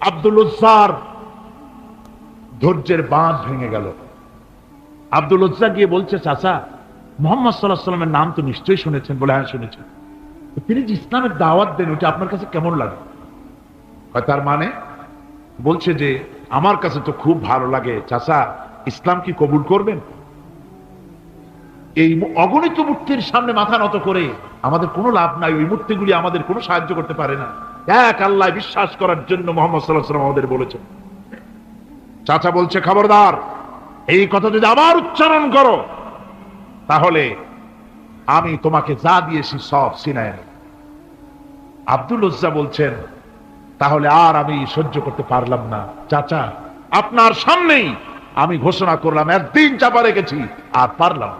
আব্দুল উজ্জার ধৈর্যের বাঁধ ভেঙে গেল। আব্দুল উজ্জা গিয়ে বলছে, চাচা মুহাম্মদ সাল্লাল্লাহু আলাইহি ওয়াসাল্লামের নাম তো নিশ্চয়ই শুনেছেন। বলে, হ্যাঁ শুনেছি। তিনি যে ইসলামের দাওয়াত দেন ওটা আপনার কাছে কেমন লাগে? তার মানে বলছে যে আমার কাছে তো খুব ভালো লাগে। চাচা ইসলাম কি কবুল করবেন? এই অগণিত মূর্তির সামনে মাথা নত করে আমাদের কোনো লাভ নাই। ওই মূর্তিগুলি আমাদের কোনো সাহায্য করতে পারে না। এক আল্লাহ বিশ্বাস করার জন্য মুহাম্মদ সাল্লাল্লাহু আলাইহি ওয়াসাল্লাম আমাদের বলেছেন। চাচা বলছে, খবরদার, এই কথা যদি আবার উচ্চারণ করো তাহলে আমি তোমাকে যা দিয়েছি সব ছিনায় নেব। আব্দুল উজ্জা বলছেন, তাহলে আর আমি সহ্য করতে পারলাম না। চাচা আপনার সামনেই আমি ঘোষণা করলাম, একদিন চাপা রেখেছি আর পারলাম।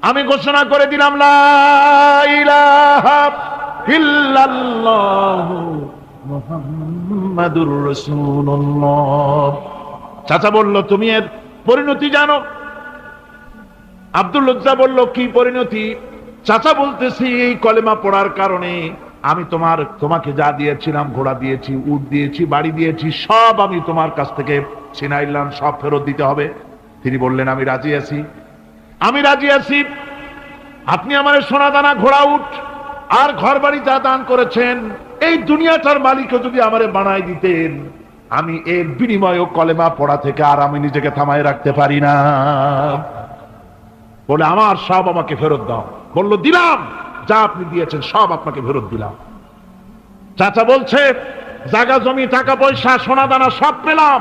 আমি ঘোষণা করে দিলাম, লা ইলাহা ইল্লাল্লাহু মুহাম্মাদুর রাসূলুল্লাহ। চাচা বলল, তুমি এর পরিণতি জানো? আব্দুল উজ্জা বলল, কি পরিণতি? চাচা বলতেছি, এই কলেমা পড়ার কারণে আমি তোমাকে যা দিয়েছিলাম, ঘোড়া দিয়েছি, উট দিয়েছি, বাড়ি দিয়েছি, সব আমি তোমার কাছ থেকে ছিনাইলাম, সব ফেরত দিতে হবে। তিনি বললেন, আমি রাজি আছি, আমি রাজি আছি। আপনি আমার সোনা দানা, ঘোড়া, উট আর ঘর বাড়ি যা দান করেছেন, এই দুনিয়াটার মালিকও যদি আমারে বানাই দিতেন, আমি এর বিনিময়ে কলেমা পড়া থেকে আর আমি নিজেকে থামায় রাখতে পারি না। বলে, আমার সব আমাকে ফেরত দাও। বলল, দিলাম, যা আপনি দিয়েছেন সব আপনাকে ফেরত দিলাম। চাচা বলছে, জায়গা জমি, টাকা পয়সা, সোনা দানা সব পেলাম,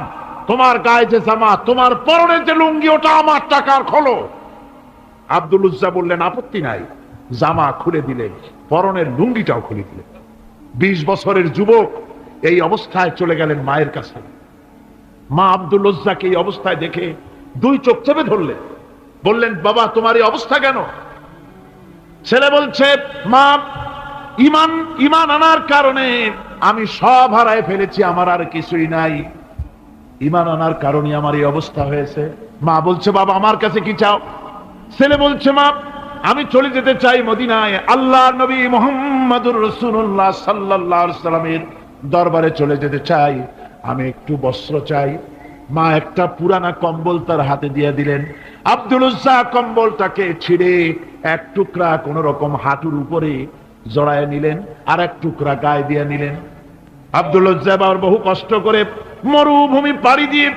তোমার গায়ে যে জামা, তোমার পরনের যে লুঙ্গি, ওটা আমার টাকার খোলো। আব্দুল উজ্জা বললেন, আপত্তি নাই। জামা খুলে দিলেন, পরনের লুঙ্গিটাও খুলে দিলেন। 20 বছরের যুবক এই অবস্থায় চলে গেলেন মায়ের কাছে। মা আব্দুল উজ্জাকে এই অবস্থায় দেখে 2 চোখ চেপে ধরলেন। বললেন, বাবা তোমার এই অবস্থা কেন? ছেলে বলছে, মা ইমান আনার কারণে আমি সব হারায় ফেলেছি, আমার আর কিছুই নাই। ইমান আনার কারণে আমার এই অবস্থা হয়েছে। মা বলছে, বাবা আমার কাছে কি চাও? ছেলে বলছে, মা আমি চলে যেতে চাই মদিনায়, আল্লাহর নবী মুহাম্মদুর রাসূলুল্লাহ সাল্লাল্লাহু আলাইহি ওয়াসাল্লামের দরবারে চলে যেতে চাই, আমি একটু বস্ত্র চাই। মা একটা পুরানা কম্বল তার হাতে দিয়ে দিলেন। আব্দুল উজ্জা কম্বলটাকে ছিঁড়ে এক টুকরা কোন রকম হাঁটুর উপরে জড়ায় নিলেন, আর এক টুকরা গায়ে দিয়ে নিলেন। আব্দুল উজ্জা আবার বহু কষ্ট করে মরুভূমি পাড়ি দিয়ে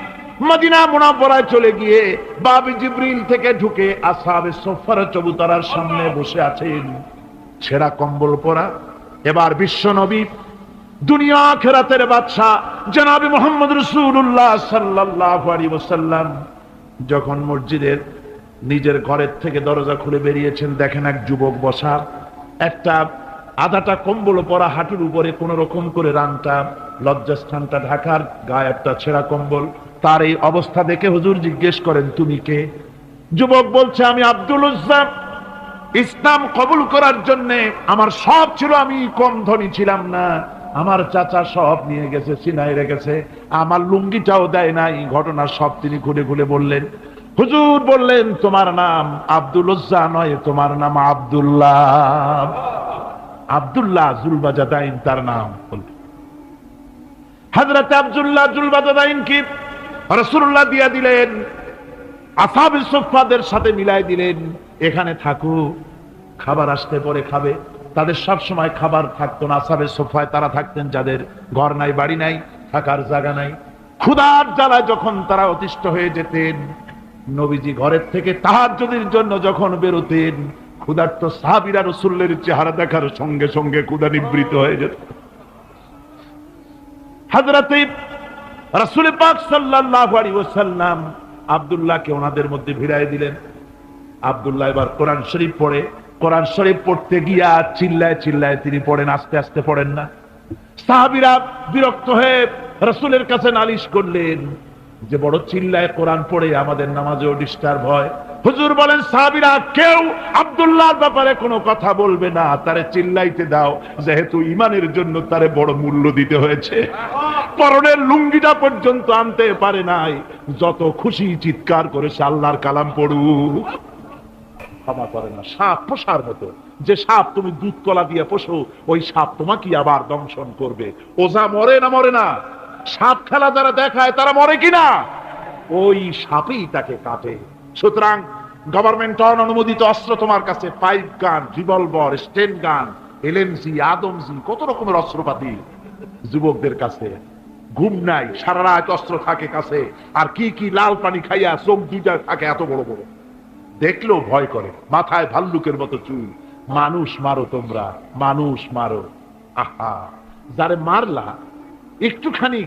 মদিনা মুনাওয়ারায় চলে গিয়ে বাবি জিবরিল থেকে ঢুকে আসহাবে সুফফার চবুতরার সামনে বসে আছেন, ছেঁড়া কম্বল পরা। এবার বিশ্ব নবী, দুনিয়া আখিরাতের বাদশা জনাবে মুহাম্মদ রাসূলুল্লাহ সাল্লাল্লাহু আলাইহি ওয়াসাল্লাম যখন মসজিদের নিজের ঘরের থেকে দরজা খুলে বেরিয়েছেন, দেখেন এক যুবক বসা, একটা আধাটা কম্বল পরা, হাঁটুর উপরে কোন রকম করে রানটা, লজ্জাস্থানটা ঢাকার, গায়ে একটা ছেঁড়া কম্বল। তার এই অবস্থা দেখে হুজুর জিজ্ঞেস করেন, তুমি কে? যুবক বলছে, আমি আব্দুল উজ্জা। ইসলাম কবুল করার জন্য আমার সব ছিল, আমি কম ধনী ছিলাম না। আমার চাচা সব নিয়ে গেছে, সিনাই রেখেছে, আমার লুঙ্গিটাও দেয় নাই। ঘটনা সব তিনি খুলে খুলে বললেন। হুজুর বললেন, তোমার নাম আব্দুল উজ্জা নয়, তোমার নাম আব্দুল্লাহ। আব্দুল্লাহ জুলবাজাদাইন তার নাম। হযরত আব্দুল্লাহ জুলবাজাদাইন কি রাসূলুল্লাহ দিয়া দিলেন, আসহাবে সুফফাদের সাথে মিলাই দিলেন, এখানে থাকো, খাবার আসতে পরে খাবে। তাদের সব সময় খাবার থাকতো না। আসহাবে সুফফায় তারা থাকতেন যাদের ঘর নাই, বাড়ি নাই, থাকার জায়গা নাই। ক্ষুধার জ্বালায় যখন তারা অতিষ্ঠ হয়ে যেতেন, নবীজি ঘরের থেকে তাহাজ্জুদের জন্য যখন বেরোতেন, ক্ষুধার্ত সাহাবীরা রাসূলের চেহারা দেখার সঙ্গে সঙ্গে ক্ষুধা নিবৃত হয়ে যেত। হযরত রাসূল পাক সাল্লাল্লাহু আলাইহি ওয়াসাল্লাম আব্দুল্লাহকে ওনাদের মধ্যে ভিড়ায় দিলেন। আব্দুল্লাহ এবার কোরআন শরীফ পড়ে। কোরআন শরীফ পড়তে গিয়া চিল্লায় চিল্লায় তিনি পড়েন, আস্তে আস্তে পড়েন না। সাহাবীরা বিরক্ত হয়ে রাসূলের কাছে নালিশ করলেন যে বড় চিল্লায় কোরআন পড়ে, আমাদের নামাজেও ডিস্টার্ব হয়। হুজুর বলেন, সাহাবীরা কেউ আব্দুল্লাহর ব্যাপারে কোনো কথা বলবে না, তারে চিল্লাইতে দাও, যেহেতু ঈমানের জন্য তারে বড় মূল্য দিতে হয়েছে। পরনের লুঙ্গিটা পর্যন্ত আনতে পারে নাই, যত খুশি চিৎকার করেছে আল্লাহর কালাম পড়ুক। ক্ষমা করে না। সাপ পোষার মতো, যে সাপ তুমি দুধ কলা দিয়ে পোষো, ওই সাপ তোমাকে আবার দংশন করবে। ওঝা মরে না? মরে না? সাপ খেলা যারা দেখায় তারা মরে কিনা? ওই সাপই তাকে কাটে। সুতরাং গভর্নমেন্ট অনুমোদিত অস্ত্র তোমার কাছে, পাইপ গান, রিভলভার, স্টেন গান, এলএমজি, আদমজি, কত রকমের অস্ত্রপাতি যুবকদের কাছে। ঘুম নাই, সারা রাত অস্ত্র থাকে কাছে, আর কি কি লাল পানি খাইয়া চোখ দুইটা থাকে এত বড় বড়, দেখলেও ভয় করে, মাথায় ভাল্লুকের মতো চুল। মানুষ মারো তোমরা, মানুষ মারো। আহা, যারে মারলা একটুখানি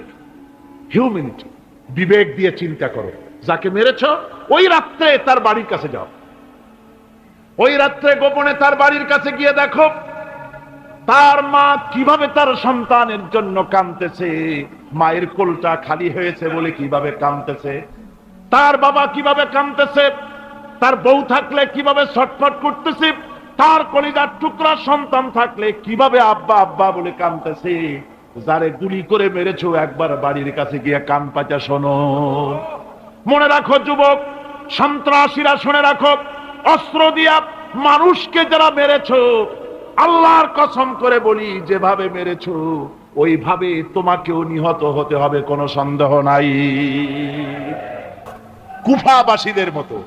হিউম্যানিটি, বিবেক দিয়ে চিন্তা করো। যাকে মেরেছ ওই রাত্রে তার বাড়ির কাছে যাও, ওই রাত্রে গোপনে তার বাড়ির কাছে গিয়ে দেখো তার মা কিভাবে তার সন্তানের জন্য কাঁদতেছে, মায়ের কোলটা খালি হয়েছে বলে কিভাবে কাঁদতেছে, তার বাবা কিভাবে কাঁদতেছে, তার বউ থাকলে কিভাবে ছটফট করতেছে, তার কলিজার টুকরা সন্তান থাকলে কিভাবে আব্বা আব্বা বলে কাঁদতেছে। যারে গুলি করে মেরেছো একবার বাড়ির কাছে গিয়ে কান পাচা শোনো। মনে রাখো যুবক, সন্ত্রাসীরা, শুনে রাখো, অস্ত্র দিয়া মানুষকে যারা মেরেছো, আল্লাহর কসম করে বলি যেভাবে মেরেছো ওইভাবে তোমাকেও নিহত হতে হবে, কোনো সন্দেহ নাই। কুফাবাসীদের মতো,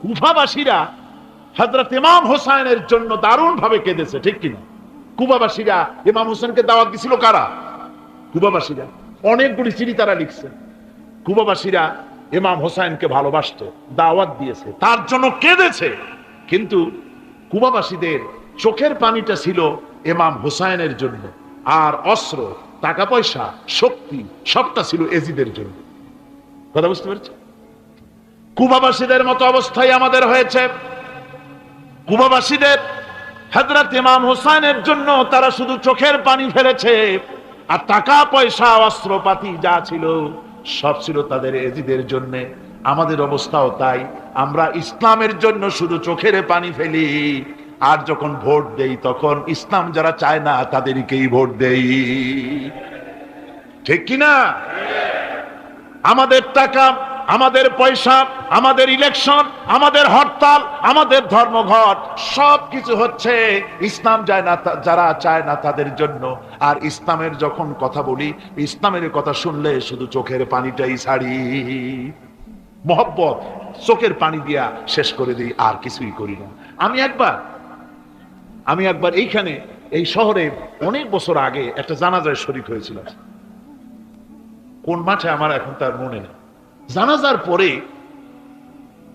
কুফাবাসীরা হযরত ইমাম হোসেনের জন্য দারুণ ভাবে কেঁদেছে, ঠিক কিনা? কুফাবাসীরা ইমাম হোসেনকে দাওয়াত দিছিল কারা? কুফাবাসীরা। অনেকগুলি চিঠি তারা লিখছে। কুফাবাসীরা ইমাম হোসেনকে ভালোবাসতো, দাওয়াত দিয়েছে, তার জন্য কেঁদেছে। কিন্তু কুফাবাসীদের চোখের পানিটা ছিল ইমাম হোসেনের জন্য, আর অস্ত্র, টাকা পয়সা, শক্তি সবটা ছিল এজিদের জন্য। কথা বুঝতে পেরেছে? কুফাবাসীদের মতো অবস্থায় আমাদের হয়েছে। কুফাবাসীদের হযরত ইমাম হোসেনের জন্য তারা শুধু চোখের পানি ফেলেছে, আর টাকা পয়সা অস্ত্রপাতি যা ছিল সব ছিল তাদের এজিদের জন্য। আমাদের অবস্থাও তাই, আমরা ইসলামের জন্য শুধু চোখের পানি ফেলি, আর যখন ভোট দেই তখন ইসলাম যারা চায় না তাদেরকেই ভোট দেই, ঠিক কিনা? আমাদের টাকা, আমাদের পয়সা, আমাদের ইলেকশন, আমাদের হরতাল, আমাদের ধর্মঘট সবকিছু হচ্ছে ইসলাম চায় না, যারা চায় না তাদের জন্য। আর ইসলামের যখন কথা বলি, ইসলামের কথা শুনলে শুধু চোখের পানিটাই ছাড়ি, মহব্বত চোখের পানি দিয়া শেষ করে দিই, আর কিছুই করি না। আমি একবার এইখানে এই শহরে অনেক বছর আগে একটা জানাজায় শরীক হয়েছিলাম। কোন মাঠে আমার এখন তার মনে নেই। জানাজার পরে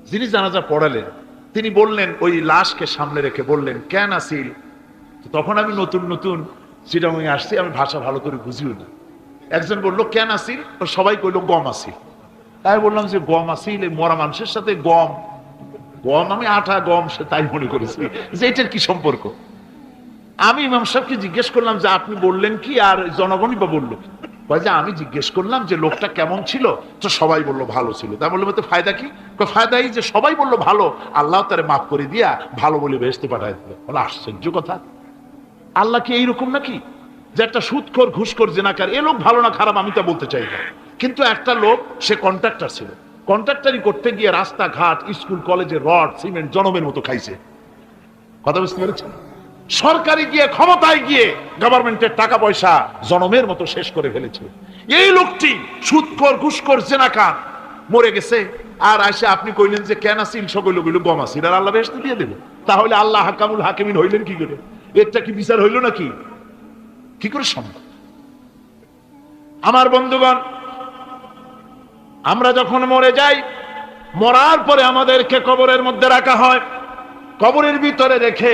যিনি জানাজা পড়ালেন তিনি বললেন, ওই লাশকে সামনে রেখে বললেন, কেন আসিল? তখন আমি নতুন নতুন চিটাগাং আসছি, আমি ভাষা ভালো করে বুঝিও না। একজন বললো কেন আসিল, সবাই কইলো গম আসিল। তাই বললাম যে গম আসিল, এই মরা মানুষের সাথে গম, আমি আটা গম সে তাই মনে করেছি যে এটার কি সম্পর্ক। আমি ইমাম সাহেবকে জিজ্ঞেস করলাম যে আপনি বললেন কি, আর জনগণই বা বললো কি? যে আমি জিজ্ঞেস করলাম যে লোকটা কেমন ছিল, তো সবাই বললো ভালো ছিল। তা বললো তো ফায়দা কি? ফায়দা এই যে সবাই বললো ভালো, আল্লাহ তারে মাফ করে দিয়া ভালো বলে বেহেশতে পাঠায় দিল। বলে আশ্চর্য কথা, আল্লাহ কি এইরকম নাকি যে একটা সুদখোর, ঘুষখোর, জেনাকার, এ লোক ভালো না খারাপ আমি তা বলতে চাই না, কিন্তু একটা লোক সে কন্ট্রাক্টর ছিল, কন্ট্রাক্টারি করতে গিয়ে রাস্তাঘাট, স্কুল কলেজে রড সিমেন্ট জনমের মতো খাইছে। কথা বুঝতে পেরেছেন? সরকারি গিয়ে, ক্ষমতায় গিয়ে গভর্নমেন্টের টাকা পয়সা জনমের মতো শেষ করে ফেলেছে। এই লোকটি সুদখোর, ঘুষখোর, জেনাকার মরে গেছে, আর আসে আপনি কইলেন যে কেন আসিল, সকল কইল গম আসিল, আর আল্লাহ বেহেশতে দিয়ে দেবে। তাহলে আল্লাহ হাকামুল হাকিমিন হইলেন কি করে? এটা কি বিচার হইল নাকি? কি করে সম্ভব? আমার বন্ধুগণ, আমরা যখন মরে যাই, মরার পরে আমাদেরকে কবরের মধ্যে রাখা হয়। কবরের ভিতরে রেখে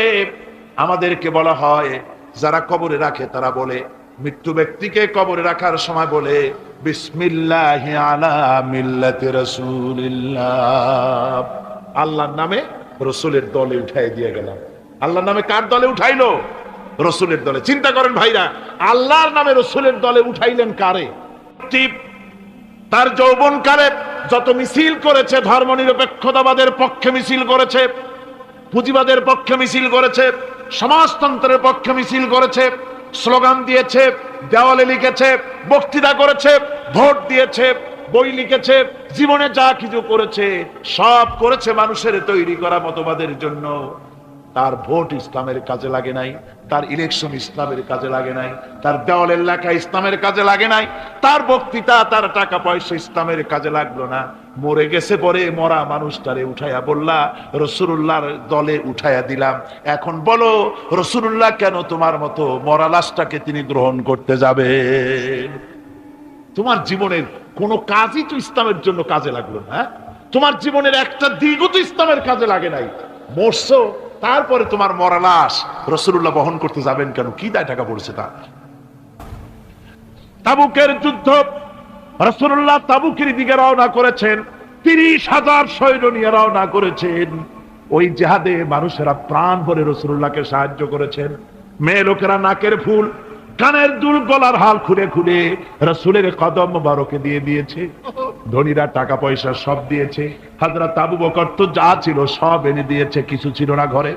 আমাদেরকে বলা হয়, যারা কবরে রাখে তারা বলে, মৃত্যু ব্যক্তিকে কবরে রাখার সময় বলে, বিসমিল্লাহি আলা মিল্লাতি রাসূলিল্লাহ, আল্লাহর নামে রসুলের দলে উঠাই দিয়ে গেলাম। আল্লাহর নামে কার দলে উঠাইলো? রসুলের দলে। চিন্তা করেন ভাইরা, আল্লাহর নামে রসুলের দলে উঠাইলেন কারে? তার যৌবনকালে যত মিছিল করেছে, ধর্ম নিরপেক্ষতাবাদের পক্ষে মিছিল করেছে, পুঁজিবাদের পক্ষে মিছিল করেছে, সমাজতন্ত্রের পক্ষে মিছিল করেছে, স্লোগান দিয়েছে, দেওয়ালে লিখেছে, বক্তৃতা করেছে, ভোট দিয়েছে, বই লিখেছে, জীবনে যা কিছু করেছে সব করেছে মানুষের তৈরি করা মতবাদের জন্য। তার ভোট ইসলামের কাজে লাগে নাই, তার ইলেকশন ইসলামের কাজে লাগে নাই, তার দেওয়ালের লেখা ইসলামের কাজে লাগে নাই, তার বক্তৃতা তার টাকা পয়সা ইসলামের কাজে লাগলো না। মরে গেছে, পরে মরা মানুষটারে উঠাইয়া বললা রাসূলুল্লাহর দলে উঠাইয়া দিলাম। এখন বলো রাসূলুল্লাহ কেন তোমার মতো মরা লাশটাকে তিনি গ্রহণ করতে যাবে? তোমার জীবনের কোনো কাজই তো ইসলামের জন্য কাজে লাগলো না। তোমার জীবনের একটা দিকও তো ইসলামের কাজে লাগে নাই। মরছো, তারপরে তোমার মরা লাশ রাসূলুল্লাহ বহন করতে যাবেন কেন? কি দায় টাকা পড়ছে তা? তাবুকের যুদ্ধ, রাসূলুল্লাহ তাবুকের দিকে রওনা করেছেন, 30,000 সৈন্য নিয়ে রওনা করেছেন। ওই জিহাদে মানুষেরা প্রাণ ভরে রাসূলুল্লাহকে সাহায্য করেছেন। মেয়ে লোকেরা নাকের ফুল, কানের দুল, গলার হাল খুলে খুলে রাসূলের কদম মোবারকে দিয়ে দিয়েছে। ধনীরা টাকা পয়সা সব দিয়েছে। হযরত আবু বকর তো যা ছিল সব এনে দিয়েছে, কিছু ছিল না ঘরে।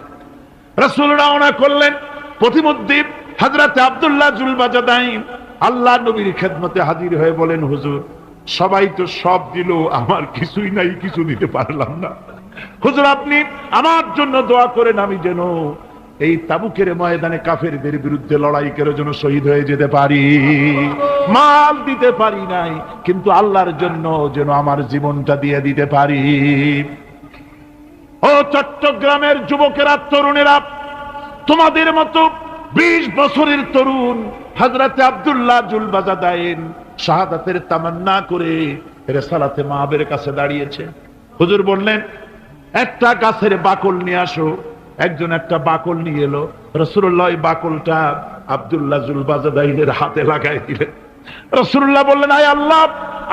রাসূল রওনা করলেন। প্রতিমধ্যে হযরত আব্দুল্লাহ জুলবাজাদাইন আল্লাহ নবীর খেদমতে হাজির হয়ে বলেন, হুজুর সবাই তো সব দিল, আমার কিছুই নাই, কিছু দিতে পারলাম না। হুজুর আপনি আমার জন্য দোয়া করেন, আমি যেন এই তাবুকের ময়দানে কাফেরদের বিরুদ্ধে লড়াই করে যেন শহীদ হয়ে যেতে পারি। মাল দিতে পারি নাই, কিন্তু আল্লাহর জন্য যেন আমার জীবনটা দিয়ে দিতে পারি। ও চট্টগ্রামের যুবকেরা, তরুণেরা, তোমাদের মতো 20 বছরের তরুণ হযরত আব্দুল্লাহ জুলবাজাদাইন শাহাদাতের তামান্না করে রিসালাতে মাহবের কাছে দাঁড়িয়েছে। হুজুর বললেন, একটা গাছের বাকল নিয়ে আসো। একজন একটা বাকল নিয়ে এলো। রাসূলুল্লাহ এই বাকলটা আব্দুল্লাহ জুলবাজাদাইনের হাতে লাগাই দিলেন। রাসূলুল্লাহ বললেন, আয় আল্লাহ,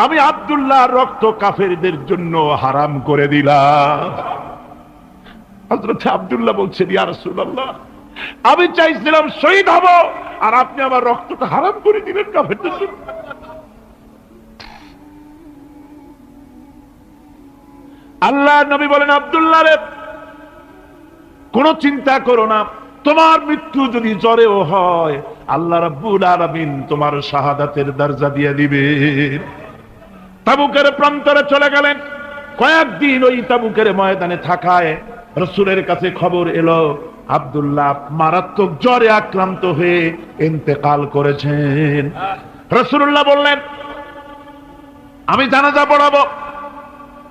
আমি আব্দুল্লাহর রক্ত কাফেরদের জন্য হারাম করে দিলাম। হযরত আব্দুল্লাহ বলছেন, ইয়া রাসূলুল্লাহ, আমি চাইছিলাম শহীদ হব, আর আপনি আমার রক্তটা হারাম করে দিলেন কাফেরদের জন্য। আল্লাহ নবী বলেন, আব্দুল্লাহ রে, কোন চিন্তা করো না, তোমার মৃত্যু যদি জ্বরেও হয় আল্লাহ রাব্বুল আলামিন তোমার শাহাদাতের দরজা দিয়ে দিবেন। তাবুকের প্রান্তরে চলে গেলেন। কয়েকদিন ওই তাবুকের ময়দানে থাকায় রাসূলের কাছে খবর এলো আব্দুল্লাহ মারাত্মক জ্বরে আক্রান্ত হয়ে ইন্তেকাল করেছেন। রাসূলুল্লাহ বললেন, আমি জানাজা পড়াবো।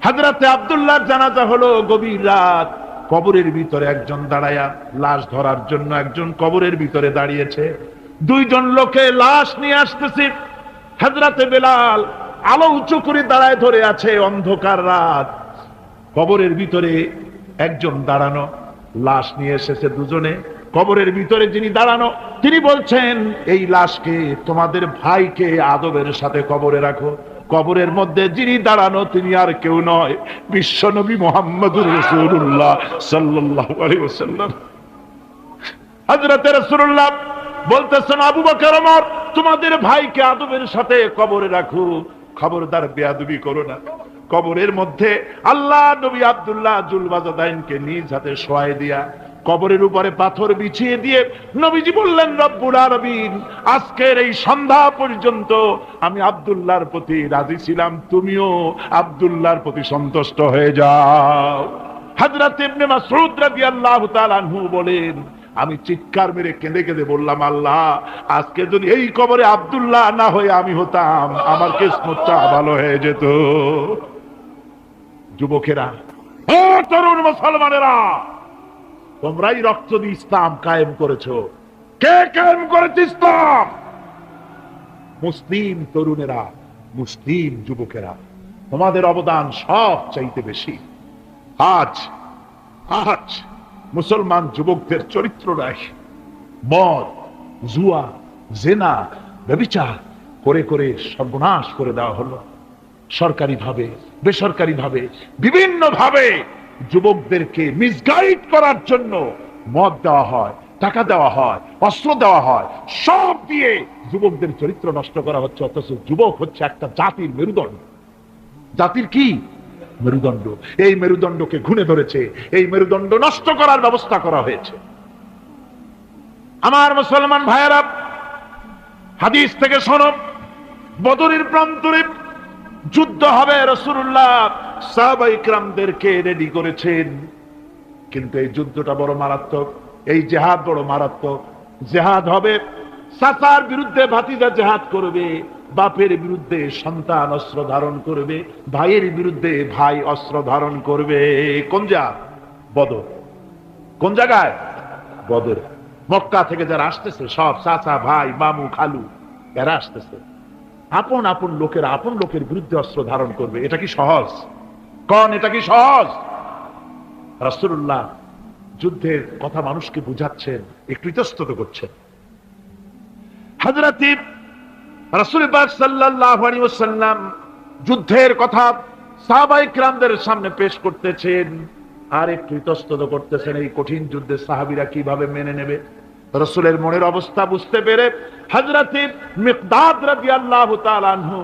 হযরতে আব্দুল্লাহর জানাজা হলো গভীর রাত। কবরের ভিতরে একজন দাঁড়ায়া লাশ ধরার জন্য একজন কবরের ভিতরে দাঁড়িয়েছে। 2 জন লোকে লাশ নিয়ে আসতেছে। হযরতে বেলাল আলো উঁচু করে দাঁড়ায় ধরে আছে। অন্ধকার রাত, কবরের ভিতরে একজন দাঁড়ানো, লাশ নিয়ে এসেছে 2 জনে। কবরের ভিতরে যিনি দাঁড়ানো তিনি বলছেন, এই লাশকে তোমাদের ভাইকে আদবের সাথে কবরে রাখো। কবরের মধ্যে যিনি দাঁড়ানো তিনি আর কেউ নয়, বিশ্বনবী মুহাম্মদুর রাসূলুল্লাহ সাল্লাল্লাহু আলাইহি ওয়াসাল্লাম। হযরত রাসূলুল্লাহ বলতেছেন, আবু বকর, ওমর, তোমাদের ভাইকে আদবের সাথে কবরে রাখো, খবরদার বেয়াদবি করো না। কবরের মধ্যে আল্লাহ নবী আব্দুল্লাহ জুলবাজাদাইনকে নিজ হাতে শোয়াই দিয়া কবরের উপরে পাথর বিছিয়ে দিয়ে নবীজি বললেন, রব্বুল আলামিন, আজকের এই সন্ধ্যা পর্যন্ত আমি আব্দুল্লাহর প্রতি রাজি ছিলাম, তুমিও আব্দুল্লাহর প্রতি সন্তুষ্ট হয়ে যাও। হযরত ইবনে মাসউদ রাদিয়াল্লাহু তাআলা আনহু বলেন, আমি চিৎকার মেরে কেঁদে কেঁদে বললাম, আল্লাহ, আজকে যদি এই কবরে আব্দুল্লাহ না হয়ে আমি হতাম, আমার কিসমতটা ভালো হয়ে যেত। যুবকেরা, ও তরুণ মুসলমানেরা, তোমরাই রক্ত দিয়ে ইসলাম কায়েম করেছো। কে কায়েম করেছে ইসলাম? মুসলিম তরুণেরা, মুসলিম যুবকেরা, তোমাদের অবদান সব চাইতে বেশি। আজ আজ মুসলমান যুবকদের চরিত্র নাই, মদ, জুয়া, জেনা, ব্যভিচার করে করে সর্বনাশ করে দেওয়া হলো। সরকারি ভাবে, বেসরকারি ভাবে, বিভিন্ন ভাবে যুবকদেরকে মিসগাইড করার জন্য মদ দেওয়া হয়, টাকা দেওয়া হয়, অস্ত্র দেওয়া হয়, সব দিয়ে যুবকদের চরিত্র নষ্ট করা হচ্ছে। অথচ যুবক হচ্ছে একটা জাতির মেরুদণ্ড। জাতির কি মেরুদণ্ড? এই মেরুদণ্ডকে ঘুণে ধরেছে, এই মেরুদণ্ড নষ্ট করার ব্যবস্থা করা হয়েছে। আমার মুসলমান ভাইয়েরা, হাদিস থেকে শোনো, বদরের প্রান্তরে যুদ্ধ হবে। রাসূলুল্লাহ সাহাবায়ে কিরামদেরকে রেডি করেছেন। কিন্তু এই যুদ্ধটা বড় মারাত্মক, এই জেহাদ বড় মারাত্মক। জেহাদ হবে, চাচার বিরুদ্ধে ভাতিজা জেহাদ করবে, বাপের বিরুদ্ধে সন্তান অস্ত্র ধারণ করবে, ভাইয়ের বিরুদ্ধে ভাই অস্ত্র ধারণ করবে। কোন জায়গা? বদর। কোন জায়গায়? বদর। মক্কা থেকে যারা আসতেছে সব চাচা ভাই মামু খালু এরা আসতেছে, আপন আপন লোকের আপন লোকের বিরুদ্ধে অস্ত্র ধারণ করবে। এটা কি সহজ? কোন এটা কি সহজ? রাসূলুল্লাহ যুদ্ধের কথা মানুষকে বুঝাচ্ছেন, একটু ইতস্তত করছেন। হযরত রাসূল পাক সাল্লাল্লাহু আলাইহি ওয়াসাল্লাম যুদ্ধের কথা সাহাবায়ে কিরামদের সামনে পেশ করতেছেন আর একটু ইতস্তত করতেছেন এই কঠিন যুদ্ধে সাহাবীরা কিভাবে মেনে নেবে। রাসূলের মনের অবস্থা বুঝতে পেরে হযরত মিকদাদ রাদিয়াল্লাহু তাআলা আনহু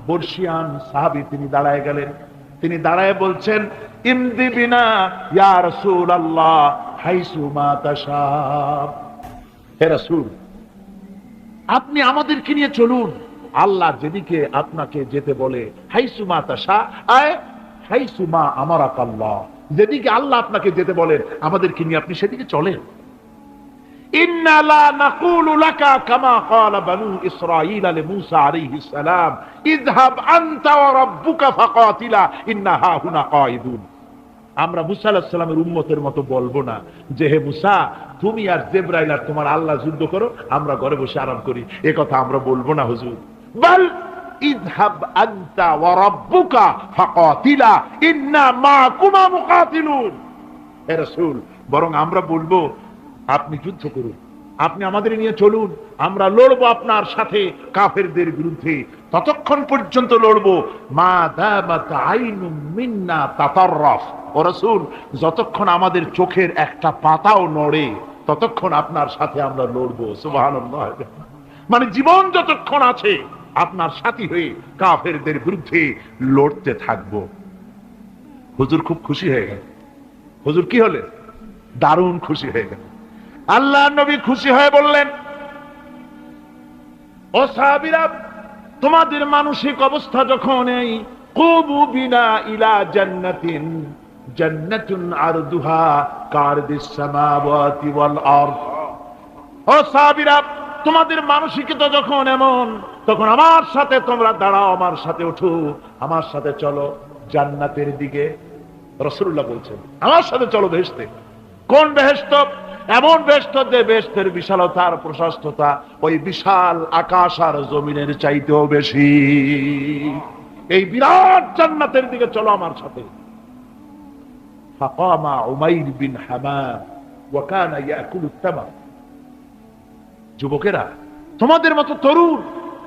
বর্ষিয়ান সাহাবী তিনি দাঁড়ায় গেলেন। তিনি দাঁড়ায় বলছেন, ইমদি বিনা ইয়া রাসূলুল্লাহ হাইসু মা তাশা। হে রাসূল, আপনি আমাদেরকে নিয়ে চলুন, আল্লাহ যেদিকে আপনাকে যেতে বলে। হাইসু মা তাশা আয় হাইসু মা আমারাকাল্লাহ, যেদিকে আল্লাহ আপনাকে যেতে বলেন আমাদেরকে নিয়ে আপনি সেদিকে চলেন। ইন্না লা নাকুলু লাকা কামা ক্বালা বানু ইসরাঈল লিমূসা আলাইহিস সালাম ইযহাব আনতা ওয়া রাব্বুকা ফাকাতিলা ইন্না হাহুনা কাঈদুন। আমরা মুসা আলাইহিস সালামের উম্মতের মতো বলবো না যে হে মুসা তুমি আর জিবরাইল আর তোমার আল্লাহ যুদ্ধ করো, আমরা ঘরে বসে আরাম করি। এ কথা আমরা বলবো না হুজুর। বাল ইযহাব আনতা ওয়া রাব্বুকা ফাকাতিলা ইন্না মাকুমা মুকাতিলুন। হে রাসূল, বরং আমরা বলবো আপনি যুদ্ধ করুন, আপনি আমাদের নিয়ে চলুন, আমরা লড়বো আপনার সাথে কাফেরদের বিরুদ্ধে। ততক্ষণ পর্যন্ত লড়বো মা দামাত আইনুম মিন্না তাতাররাফ। ও রাসূল, যতক্ষণ আমাদের চোখের একটা পাতাও নড়ে ততক্ষণ আপনার সাথে আমরা লড়বো। সুবহানাল্লাহ। মানে জীবন যতক্ষণ আছে আপনার সাথী হয়ে কাফেরদের বিরুদ্ধে লড়তে থাকবো। হুজুর খুব খুশি হয়ে গেল। হুজুর কি হলেন? দারুণ খুশি হয়ে গেল। আল্লাহ নবী খুশি হয়ে বললেন, ও সাহাবীরা, তোমাদের মানসিক অবস্থা যখন এই কুবু বিনা ইলা জান্নাতিন জান্নাতুন আরদুহা কারদিস সামাওয়াতি ওয়াল আরদ। ও সাহাবীরা, তোমাদের মানসিকতা যখন এমন, তখন আমার সাথে তোমরা দাঁড়াও, আমার সাথে ওঠো, আমার সাথে চলো জান্নাতের দিকে। রাসূলুল্লাহ বলছেন আমার সাথে চলো বেহেশতে। কোন বেহেশত? এমন বেহেশত যে বেহেশতের বিশালতা আর প্রশস্ততা ওই বিশাল আকাশ আর জমিনের চাইতেও বেশি। এই বিরাট জান্নাতের দিকে চলো আমার সাথে। ফাকামা উমাইর বিন হামাম ওয়া কানা ইয়াকুলু তামার। যুবকেরা, তোমাদের মতো তরুণ,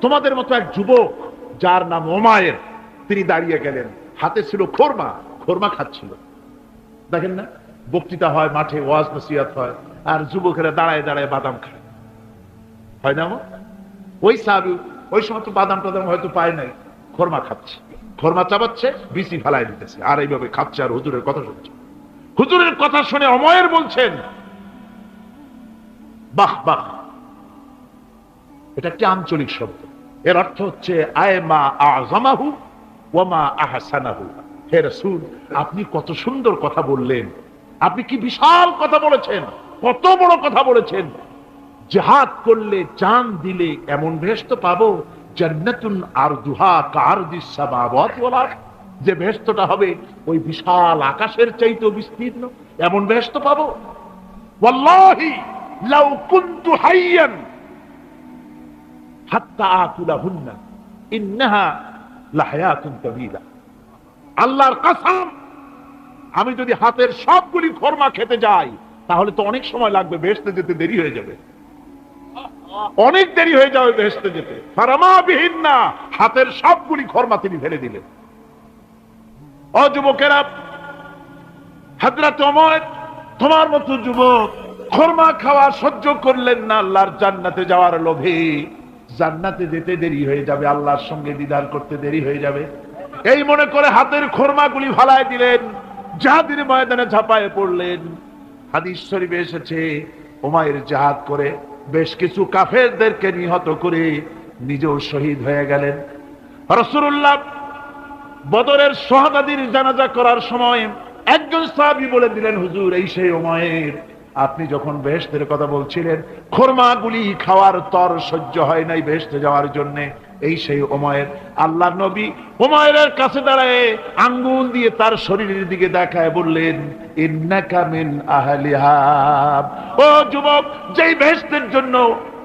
তোমাদের মতো এক যুবক যার নাম উমাইর, তিনি দাঁড়িয়ে গেলেন, হাতে ছিল খোরমা, খোরমা খাচ্ছিল। দেখেন না, বক্তৃতা হয় মাঠে, ওয়াজ নসিহত হয়, আর যুবকেরা দাঁড়ায় দাঁড়ায় বাদাম খায়, হয় না? ওই সাহাবী ওই সময় তো বাদাম টাদাম হয়তো পায় নাই, খোরমা খাচ্ছে, খোরমা চাবাচ্ছে, বিচি ফেলায় দিতেছে, আর এইভাবে খাচ্ছে আর হুজুরের কথা শুনছে। হুজুরের কথা শুনে উমাইর বলছেন, বাহ বাহ। এটা একটি আঞ্চলিক শব্দ, এর অর্থ হচ্ছে আয় মা আযমাহু ওয়া মা আহসানাহু। হে রাসূল, আপনি কত সুন্দর কথা বললেন, আপনি কি বিশাল কথা বলেছেন, কত বড় কথা বলেছেন। জিহাদ করলে, জান দিলে এমন বেহেশত পাবো, জান্নাতুন আরদুহা কারদিস সামাওয়াতি ওয়াল আরদ, যে বেহেশতটা হবে ওই বিশাল আকাশের চাইতেও বিস্তীর্ণ, এমন বেহেশত পাবো। ওয়াল্লাহি লাউ কুনতু হাইয়ান হাত্তা আকুলাহুন্না ইন্নাহা লাহায়াতুন তাবিলা। আল্লাহর কসম, আমি যদি হাতের সবগুলি খোরমা খেতে যাই তাহলে তো অনেক সময় লাগবে, বেহেশতে যেতে দেরি হয়ে যাবে, অনেক দেরি হয়ে যাবে বেহেশতে যেতে। ফারামা বিহিন্না, হাতের সবগুলি খোরমা তিনি ফেলে দিলেন। ও যুবকেরা, হযরত ওমর তোমার মতো যুবক খোরমা খাওয়া সহ্য করলেন না আল্লাহর জান্নাতে যাওয়ার লোভে। জান্নাতে যেতে দেরি হয়ে যাবে, আল্লাহর সঙ্গে দিদার করতে দেরি হয়ে যাবে, এই মনে করে হাতের খোরমাগুলি ফালায় দিলেন, জিহাদের ময়দানে ঝাঁপায়ে পড়লেন। হাদিস শরীফে এসেছে, উমাইর জিহাদ করে বেশ কিছু কাফেরদেরকে নিহত করে নিজেও শহীদ হয়ে গেলেন। রাসূলুল্লাহ বদরের শহাদাদের জানাজা করার সময় একজন সাহাবী বলে দিলেন, হুজুর এই সেই উমায়ের, আপনি যখন বেহেশতের কথা বলছিলেন, খোরমাগুলি খাওয়ার তর সহ্য হয় নাই বেহেশতে যাওয়ার জন্য, এই সেই উমায়ের। আল্লাহর নবী উমায়ের কাছে দাঁড়ায় আঙ্গুল দিয়ে তার শরীরের দিকে দেখায় বললেন, ইন্নাকা মিন আহলিহা। ও যুবক, যেই বেহেশতের জন্য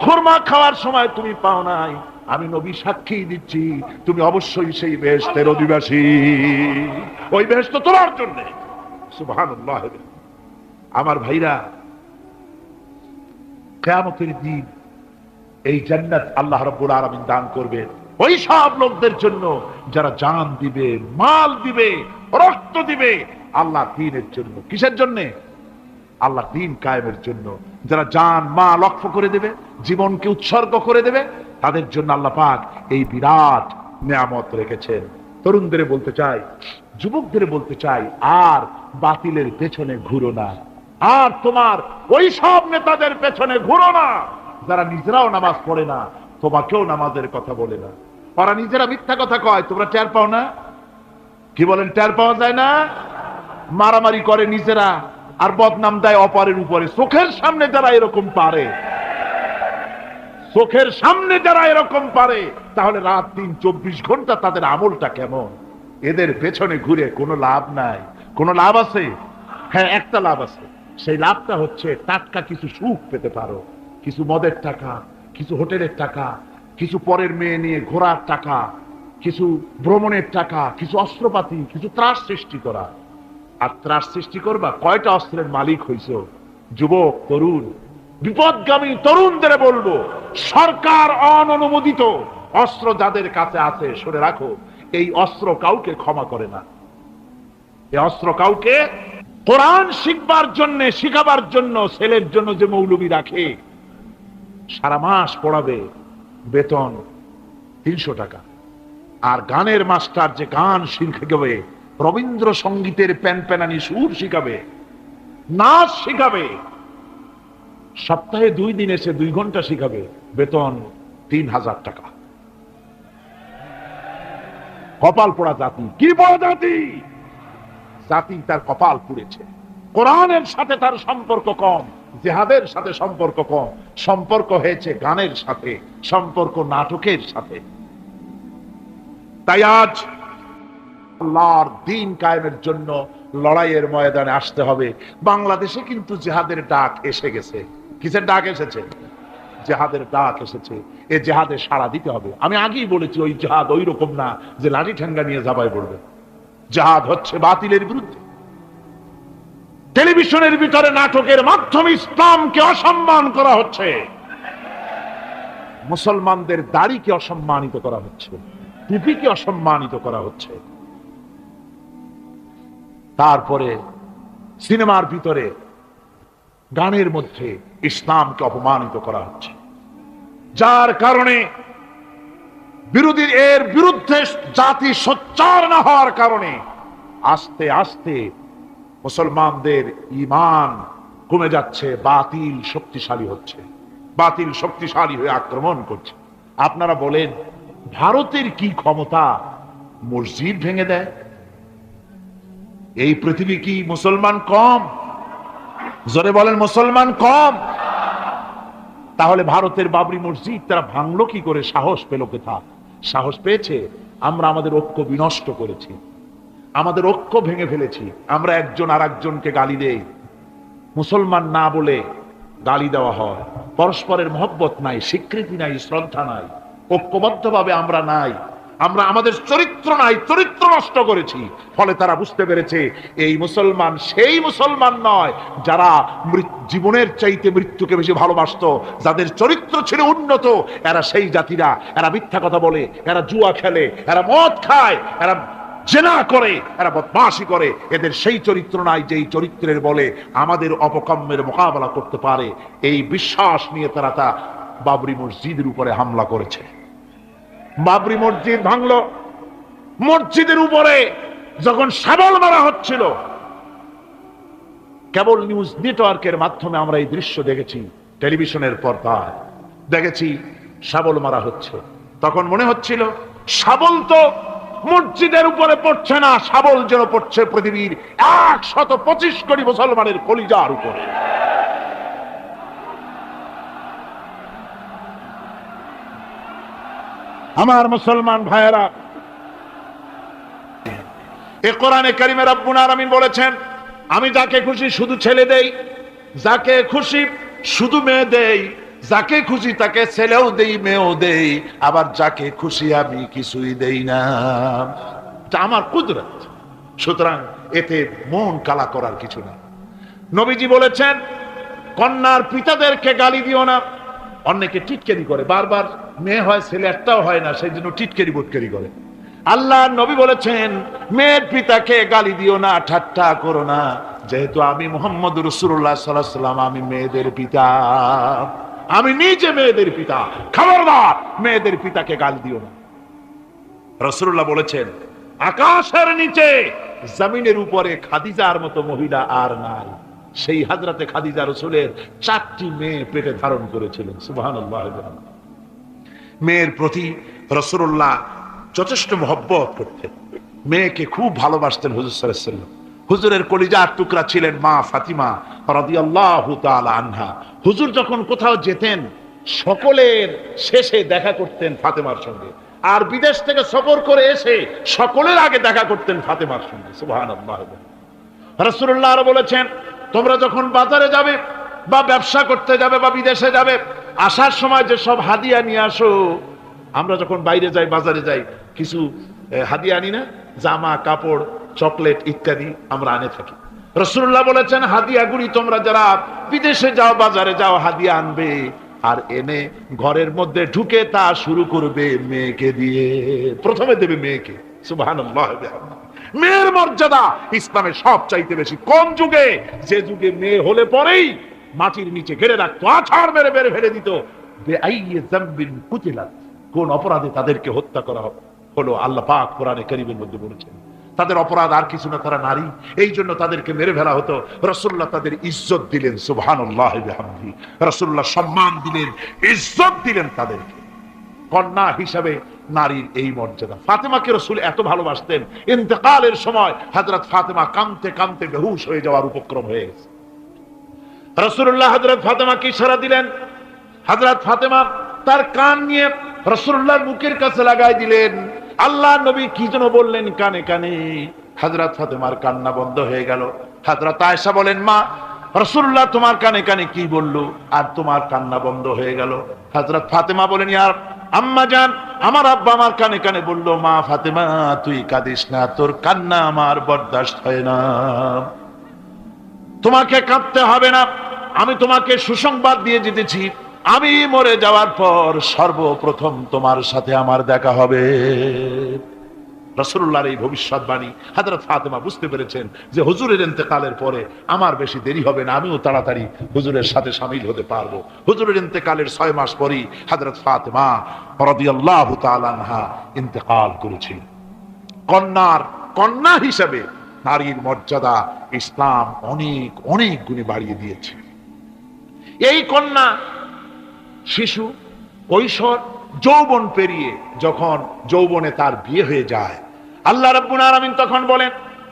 খোরমা খাওয়ার সময় তুমি পাও নাই, আমি নবী সাক্ষী দিচ্ছি তুমি অবশ্যই সেই বেহেশতের অধিবাসী। ওই বেহেশত তোমার জন্য। সুবহানাল্লাহ। আমার ভাইরা, কিয়ামতের দিন এই জান্নাত আল্লাহ রাব্বুল আলামিন দান করবেন ওই সব লোকদের জন্য যারা জান দিবে, মাল দিবে, রক্ত দিবে আল্লাহ দ্বীনের জন্য। কিসের জন্য? আল্লাহ দ্বীন কায়েমের জন্য। যারা জান মাল ওয়াকফ করে দেবে, জীবনকে উৎসর্গ করে দেবে, তাদের জন্য আল্লাহ পাক এই বিরাট নিয়ামত রেখেছেন। তরুণদের বলতে চাই, যুবকদের বলতে চাই, আর বাতিলের পেছনে ঘুরো না, আর তোমার ওই সব নেতাদের পেছনে ঘুরো না যারা নিজেরাও নামাজ পড়ে না, তোমাকেও নামাজের কথা বলে না। ওরা নিজেরা মিথ্যা কথা কয়, তোমরা টের পাও না? কি বলেন, টের পাওয়া যায় না? মারামারি করে নিজেরা আর বদনাম দেয় অপরের উপরে। চোখের সামনে যারা এরকম পারে, চোখের সামনে যারা এরকম পারে, তাহলে রাত দিন 24 ঘন্টা তাদের আমলটা কেমন? এদের পেছনে ঘুরে কোনো লাভ নাই। কোনো লাভ আছে? হ্যাঁ, একটা লাভ আছে। সেই লাভটা হচ্ছে টাটকা কিছু সুখ পেতে পারো, কিছু মদের টাকা, কিছু হোটেলের টাকা, কিছু পরের মেয়ে নিয়ে ঘোরার টাকা, কিছু ভ্রমণের টাকা, কিছু অস্ত্রপাতি, কিছু ত্রাস সৃষ্টি করা। আর ত্রাস সৃষ্টি করবা, কয়টা অস্ত্রের মালিক হইছো? যুবক, তরুণ, বিপদগামী তরুণদের বলবো, সরকার অননুমোদিত অস্ত্র যাদের কাছে আছে, শুনে রাখো, এই অস্ত্র কাউকে ক্ষমা করে না। এই অস্ত্র কাউকে। কোরআন শিখবার জন্য, শিখাবার জন্য ছেলের জন্য যে মৌলবি রাখে, সারা মাস পড়াবে, বেতন 300 টাকা। আর গানের মাস্টার যে গান শিখাবে, রবীন্দ্রসঙ্গীতের প্যানপ্যানানি সুর শিখাবে, নাচ শিখাবে, সপ্তাহে 2 দিন এসে 2 ঘন্টা শিখাবে, বেতন 3000 টাকা। কপাল পোড়া জাতি। কি পোড়া জাতি? জাতি তার কপাল পুড়েছে। কোরআনের সাথে তার সম্পর্ক কম, জিহাদের সাথে সম্পর্ক কম, সম্পর্ক হয়েছে গানের সাথে, সম্পর্ক নাটকের সাথে। তাই আজ আল্লাহর দ্বীন কায়েমের জন্য লড়াইয়ের ময়দানে আসতে হবে। বাংলাদেশে কিন্তু জিহাদের ডাক এসে গেছে। কিসের ডাক এসেছে? জিহাদের ডাক এসেছে। এ জিহাদে সাড়া দিতে হবে। আমি আগেই বলেছি, ওই জিহাদ ওই রকম না যে লাঠি ঠেঙ্গা নিয়ে ঝাঁপায় পড়বে। জিহাদ হচ্ছে বাতিলের বিরুদ্ধে। টেলিভিশনের ভিতরে নাটকের মাধ্যমে ইসলামকে অসম্মান করা হচ্ছে, মুসলমানদের দাড়িকে অসম্মানিত করা হচ্ছে, টুপিকে অসম্মানিত করা হচ্ছে। তারপরে সিনেমার ভিতরে, গানের মধ্যে ইসলামকে অপমানিত করা হচ্ছে, যার কারণে এর বিরুদ্ধে জাতি সোচ্চার না হওয়ার কারণে আস্তে আস্তে মুসলমানদের ঈমান কমে যাচ্ছে। বাতিল শক্তিশালী হচ্ছে, বাতিল শক্তিশালী হয়ে আক্রমণ করছে। আপনারা বলেন, ভারতের কি ক্ষমতা মসজিদ ভেঙে দেয়? এই পৃথিবী কি মুসলমান কম? জোরে বলেন, মুসলমান কম? তাহলে ভারতের বাবরি মসজিদ তারা ভাঙলো কি করে? সাহস পেল কোথা? সাহস পেয়েছে আমরা আমাদের ঐক্য বিনষ্ট করেছি, আমাদের ঐক্য ভেঙে ফেলেছি। আমরা একজন আর একজনকে গালি দেই, মুসলমান না বলে গালি দেওয়া হয়। পরস্পরের মহব্বত নাই, স্বীকৃতি নাই, শ্রদ্ধা নাই, ঐক্যবদ্ধভাবে আমরা নাই। আমরা আমাদের চরিত্র নাই, চরিত্র নষ্ট করেছি। ফলে তারা বুঝতে পেরেছে এই মুসলমান সেই মুসলমান নয় যারা জীবনের চাইতে মৃত্যুকে বেশি ভালোবাসতো, যাদের চরিত্র ছিল উন্নত। এরা সেই জাতিরা, এরা মিথ্যা কথা বলে, এরা জুয়া খেলে, এরা মদ খায়, এরা জেনা করে, এরা বদমাশি করে। এদের সেই চরিত্র নাই যেই চরিত্রের বলে আমাদের অপকর্মের মোকাবেলা করতে পারে। এই বিশ্বাস নিয়ে তারা তা বাবরি মসজিদের উপরে হামলা করেছে। বাবরি মসজিদ ভাঙলো। মসজিদের উপরে যখন শাবল মারা হচ্ছিল, কেবল নিউজ নেটওয়ার্কের মাধ্যমে আমরা এই দৃশ্য দেখেছি, টেলিভিশনের পর্দায় দেখেছি শাবল মারা হচ্ছে। তখন মনে হচ্ছিল শাবল তো মসজিদের উপরে পড়ছে না, শাবল যেন পড়ছে পৃথিবীর 125 কোটি মুসলমানের কলিজার উপরে। আমার মুসলমান ভাইয়েরা, এ কোরআনে কারিমে রব্বুল আলামিন বলেছেন, আমি যাকে খুশি শুধু ছেলে দেই, যাকে খুশি শুধু মেয়ে দেই, যাকে খুশি তাকে ছেলেও দেই মেয়েও দেই, আবার যাকে খুশি আমি কিছুই দেই না। এটা আমার কুদরত। সুতরাং এতে মন কালা করার কিছু না। নবীজি বলেছেন, কন্যার পিতাদেরকে গালি দিও না। অনেকে টিটকারি করে, বারবার মেয়ে হয় ছেলে একটাও হয় না, সেই জন্য টিটকারি বুটকারি করে। আল্লাহ নবী বলেছেন, মেয়ের পিতাকে গালি দিও না, ঠাট্টা করো না, যেহেতু আমি মুহাম্মদ রাসূলুল্লাহ সাল্লাল্লাহু আলাইহি ওয়াসাল্লাম, আমি মেয়েদের পিতা, আমি নিজে মেয়েদের পিতা, খবরদার মেয়েদের পিতাকে গালি দিও না। রাসূলুল্লাহ বলেছেন, আকাশের নিচে জমিনের উপরে খাদিজার মতো মহিলা আর নাই। সেই হযরতে খাদিজা রাসূলের 4টি মেয়ে পেটে ধারণ করেছিলেন। সুবহানাল্লাহ। মেয়ের প্রতি রাসূলুল্লাহ যথেষ্ট মহব্বত করতেন, মেয়েকে খুব ভালোবাসতেন হুজুর সাল্লাল্লাহু আলাইহি ওয়াসাল্লাম। হুজুরের কলিজার টুকরা ছিলেন মা ফাতিমা রাদিয়াল্লাহু তাআলা আনহা। হুজুর যখন কোথাও যেতেন, সকলের শেষে দেখা করতেন ফাতেমার সঙ্গে, আর বিদেশ থেকে সফর করে এসে সকলের আগে দেখা করতেন ফাতেমার সঙ্গে। সুবহানাল্লাহ। রাসূলুল্লাহ আরো বলেছেন, তোমরা যখন বাজারে যাবে বা ব্যবসা করতে যাবে বা বিদেশে যাবে, আসার সময় যে সব হাদিয়া নিয়ে আসো। আমরা যখন বাইরে যাই, বাজারে যাই, কিছু হাদিয়া আনি না, জামা কাপড় চকলেট ইত্যাদি আমরা আনে থাকি। রাসূলুল্লাহ বলেছেন, হাদিয়াগুলি তোমরা যারা বিদেশে যাও বাজারে যাও হাদিয়া আনবে, আর এনে ঘরের মধ্যে ঢুকে তা শুরু করবে মেয়েকে দিয়ে। প্রথমে দেবে মেয়েকে। সুবহানাল্লাহ। মেয়ের মর্যাদা ইসলামে সব চাইতে বেশি। কোন যুগে? যে যুগে মেয়ে হলে পরেই মাটির নিচে ঘেরে রাখতো, আছাড় মেরে মেরে ফেলে দিত। বেআইয়ি যামবিন কুতিলাত, কোন অপরাধে তাদেরকে হত্যা করা হলো, আল্লাহ পাক কোরআনে কারীমের মধ্যে বলেছেন। তাদের অপরাধ আর কিছু না, তারা নারী, এই জন্য তাদেরকে মেরে ফেলা হতো। রাসূলুল্লাহ তাদের ইজ্জত দিলেন। সুবহানাল্লাহ বিহামদিহি। রাসূলুল্লাহ সম্মান দিলেন, ইজ্জত দিলেন তাদেরকে। কন্যা হিসাবে নারীর এই মর্যাদা। ফাতেমাকে রাসূল এত ভালোবাসতেন, ইন্তেকালের সময় হযরত ফাতেমা কাঁদতে কাঁদতে বেহুশ হয়ে যাওয়ার উপক্রম হয়ে গেছে। রাসূলুল্লাহ হযরত ফাতেমাকে ইশারা দিলেন। হযরত ফাতেমা তার কান নিয়ে রাসূলুল্লাহর মুখের কাছে লাগাই দিলেন। আল্লাহ নবী কি যেন বললেন কানে কানে, হযরত ফাতেমার কান্না বন্ধ হয়ে গেল। হযরত আয়েশা বলেন, মা, রাসূলুল্লাহ তোমার কানে কানে কি বললো আর তোমার কান্না বন্ধ হয়ে গেল? হযরত ফাতেমা বলেন, ইয়া আম্মা জান, আমার আব্বা আমার কানে কানে বললো, মা ফাতেমা তুই কাঁদিস না, তোর কান্না আমার বরদাস্ত হয় না, তোমাকে কাঁদতে হবে না। আমি তোমাকে সুসংবাদ দিয়ে যেতেছি, আমি মরে যাওয়ার পর সর্বপ্রথম তোমার সাথে আমার দেখা হবে। রাসূলুল্লাহর এই ভবিষ্যৎবাণী হযরত ফাতেমা বুঝতে পেরেছেন যে হুজুরের ইন্তেকালের পরে আমার বেশি দেরি হবে না, আমিও তাড়াতাড়ি হুজুরের সাথে শামিল হতে পারবো। হুজুরের ইন্তেকালের 6 মাস পরেই হযরত ফাতেমা রাদিয়াল্লাহু তাআলা আনহা ইন্তেকাল করেছিলেন। কন্যা হিসেবে নারীর মর্যাদা ইসলাম অনেক অনেক গুণে বাড়িয়ে দিয়েছে। এই কন্যা শিশু, কৈশোর, যৌবন পেরিয়ে যখন যৌবনে তার বিয়ে হয়ে যায়, আল্লাহ রাব্বুল আলামিন তখন বলেন,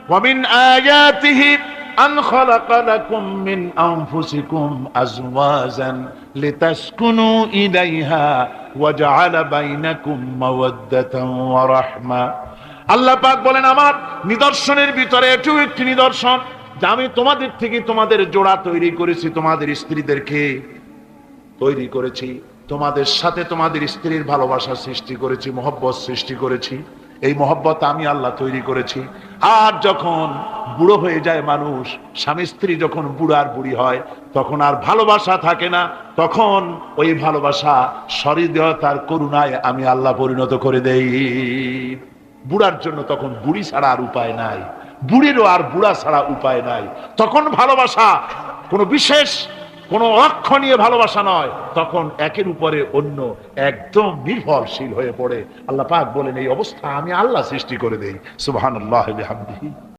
ওয়া মিন আয়াতিহি আন খালাকা লাকুম মিন আনফুসিকুম আজওয়াজান লিতাসকুনু ইলাইহা ওয়া জাআলা বাইনাকুম মাওয়াদ্দাতান ওয়া রাহমা। আল্লাহ পাক বলেন, আমার নিদর্শনের ভিতরে এটাও একটি নিদর্শন যে আমি তোমাদের থেকে তোমাদের জোড়া তৈরি করেছি, তোমাদের স্ত্রীদেরকে তৈরি করেছি, তোমাদের সাথে তোমাদের স্ত্রীর ভালোবাসা সৃষ্টি করেছি, মহব্বত সৃষ্টি করেছি। এই মহব্বত আমি আল্লাহ তৈরি করেছি। আর যখন বুড়ো হয়ে যায় মানুষ, স্বামী স্ত্রী যখন বুড়ার বুড়ি হয়, তখন আর ভালোবাসা থাকে না, তখন ওই ভালোবাসা সহৃদয়তার করুণায় আমি আল্লাহ পরিণত করে দেই। বুড়ার জন্য তখন বুড়ি ছাড়া আর উপায় নাই, বুড়িরও আর বুড়া ছাড়া উপায় নাই। তখন ভালোবাসা কোনো বিশেষ কোন অক্ষণীয় ভালোবাসা নয়, তখন একের উপরে অন্য একদম নির্ভরশীল হয়ে পড়ে। আল্লাহ পাক বলেন, এই অবস্থা আমি আল্লাহ সৃষ্টি করে দেই। সুবহানাল্লাহি ওয়া বিহামদিহি।